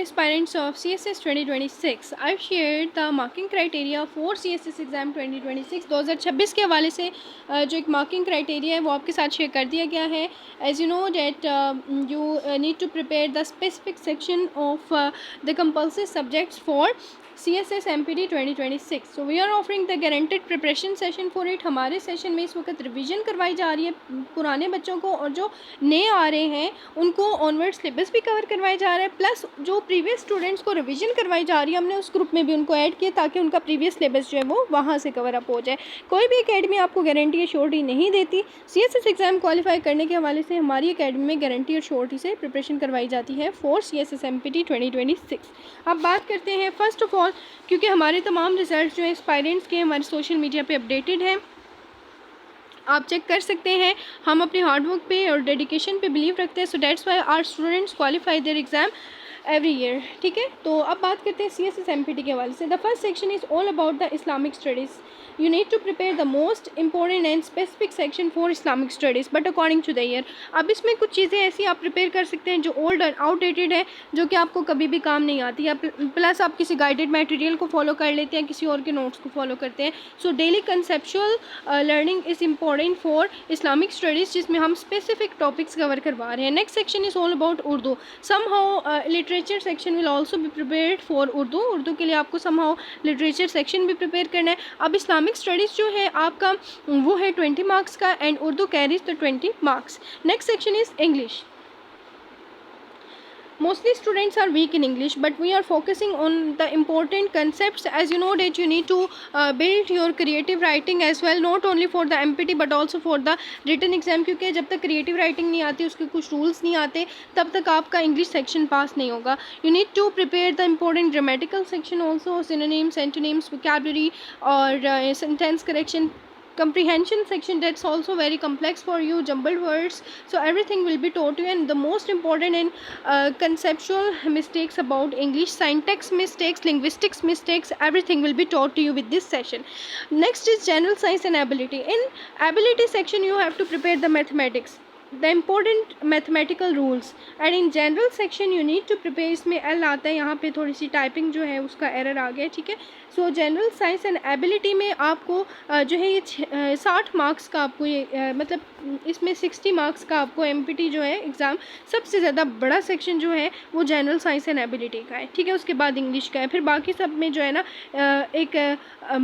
aspirants of CSS 2026, I've shared the marking criteria for CSS exam 2026 2026 के हवाले से जो एक मार्किंग क्राइटेरिया है वो आपके साथ शेयर कर दिया गया है. As you know that you need to prepare the specific section of the compulsory subjects for CSS MPT 2026. So we are offering the guaranteed preparation session for it. हमारे session में इस वक्त रिवीजन करवाई जा रही है पुराने बच्चों को, और जो नए आ रहे हैं उनको ऑनवर्ड सिलेबस भी कवर करवाया जा रहा है, प्लस जो प्रीवियस स्टूडेंट्स को रिवीजन करवाई जा रही है हमने उस ग्रुप में भी उनको ऐड किया ताकि उनका प्रीवियस सिलेबस जो है वो वहाँ से कवर अप हो जाए. कोई भी एकेडमी आपको गारंटी या श्योरिटी नहीं देती. CSS एग्ज़ाम क्वालिफाई करने के हवाले से हमारी एकेडमी में गारंटी और श्योरिटी से प्रिपरेशन करवाई जाती है फॉर CSS MPT 2026. अब बात करते हैं फर्स्ट ऑफ ऑल, क्योंकि हमारे तमाम रिजल्ट जो है एस्पायरेंट्स के हमारे सोशल मीडिया पे अपडेटेड हैं, आप चेक कर सकते हैं. हम अपने हार्डवर्क पे और डेडिकेशन पे बिलीव रखते हैं. So that's why our students qualify their exam every year. ठीक है, तो अब बात करते हैं CSS MPT के हवाले से. The first section is all about the Islamic studies. You need to prepare the most important and specific section for Islamic studies, but according to the year. अब इसमें कुछ चीज़ें ऐसी आप प्रिपेयर कर सकते हैं जो ओल्ड और आउटडेटेड है, जो कि आपको कभी भी काम नहीं आती, या प्लस आप किसी गाइडेड मटेरियल को फॉलो कर लेते हैं, किसी और के नोट्स को फॉलो करते हैं. So daily conceptual learning is important for Islamic studies, जिसमें हम स्पेसिफिक टॉपिक्स कवर करवा रहे हैं. Next section is all about Urdu. Some how literature section will also be prepared for Urdu. Urdu के लिए आपको सम हाउ लिटरेचर सेक्शन भी प्रिपेयर करना है. अब इस्लामिक स्टडीज़ जो है आपका वो है 20 मार्क्स का, and Urdu carries the 20 marks. Next section is English. Mostly students are weak in English, but we are focusing on the important concepts. As you know that you need to build your creative writing as well, not only for the MPT but also for the written exam, क्योंकि जब तक creative writing नहीं आती, उसके कुछ rules नहीं आते, तब तक आपका English section पास नहीं होगा. You need to prepare the important grammatical section also, synonyms, antonyms, vocabulary और sentence correction. Comprehension section, that's also very complex for you, jumbled words, so everything will be taught you. And the most important and conceptual mistakes about English, syntax mistakes, linguistics mistakes, everything will be taught to you with this session. Next is general science and ability. In ability section you have to prepare the mathematics, the important mathematical rules, and in general section you need to prepare. इसमें L आता है, यहाँ पे थोड़ी सी typing जो है उसका error आ गया. ठीक है, सो जनरल साइंस एंड एबिलिटी में आपको जो है ये 60 मार्क्स का आपको ये मतलब इसमें 60 मार्क्स का आपको MPT जो है एग्ज़ाम. सबसे ज़्यादा बड़ा सेक्शन जो है वो जनरल साइंस एंड एबिलिटी का है. ठीक है, उसके बाद इंग्लिश का है, फिर बाकी सब में जो है ना एक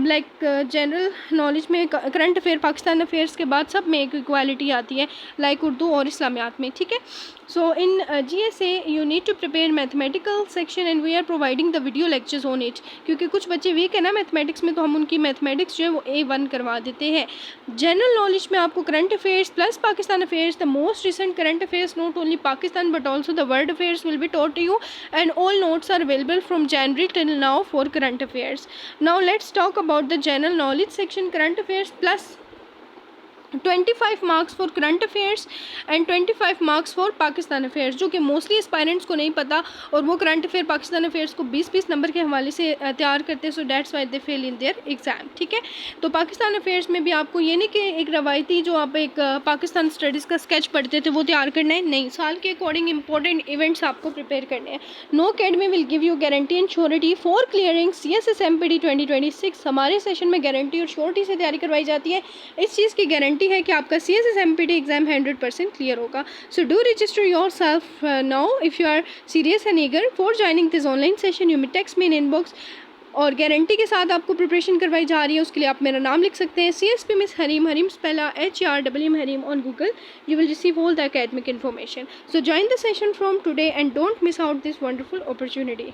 लाइक जनरल नॉलेज में करंट अफेयर, पाकिस्तान अफेयर्स के बाद सब में एक इक्वालिटी आती है, लाइक उर्दू और इस्लामियात में. ठीक है, so in GSA you need to prepare mathematical section, and we are providing the video lectures on it. क्योंकि कुछ बच्चे वीक है ना मैथमेटिक्स में, तो हम उनकी मैथमेटिक्स जो है वो A1 करवा देते हैं. जनरल नॉलेज में आपको current affairs plus Pakistan affairs, the most recent current affairs, not only Pakistan but also the world affairs will be taught to you, and all notes are available from January till now for current affairs. Now let's talk about the general knowledge section. Current affairs plus 25 marks for current affairs and 25 marks for Pakistan affairs, जो कि mostly aspirants को नहीं पता, और वो current affair Pakistan affairs को 20-20 number के हवाले से तैयार करते हैं. So that's why they fail in their exam. ठीक है, तो पाकिस्तान अफेयर्स में भी आपको ये नहीं कि एक रवायती जो आप एक पाकिस्तान स्टडीज़ का स्केच पढ़ते थे वो तैयार करना है, नहीं, साल के अकॉर्डिंग इंपॉर्टेंट इवेंट्स आपको प्रिपेयर करने हैं. No academy will give you guarantee and surety for clearing CSS MPT 2026. हमारे सेशन में गारंटी और श्योरिटी से तैयारी करवाई जाती है. इस चीज़ की गारंटी है कि आपका CSS MPT एग्जाम 100% क्लियर होगा. So do register yourself now if you are serious and eager for joining this online session. You may text me in inbox. और गारंटी के साथ आपको प्रिपरेशन करवाई जा रही है, उसके लिए आप मेरा नाम लिख सकते हैं, CSP मिस हरीम, हरीम स्पेला HRM हरीम on Google. You will receive all the academic information. So join the session from today and don't miss out this wonderful opportunity.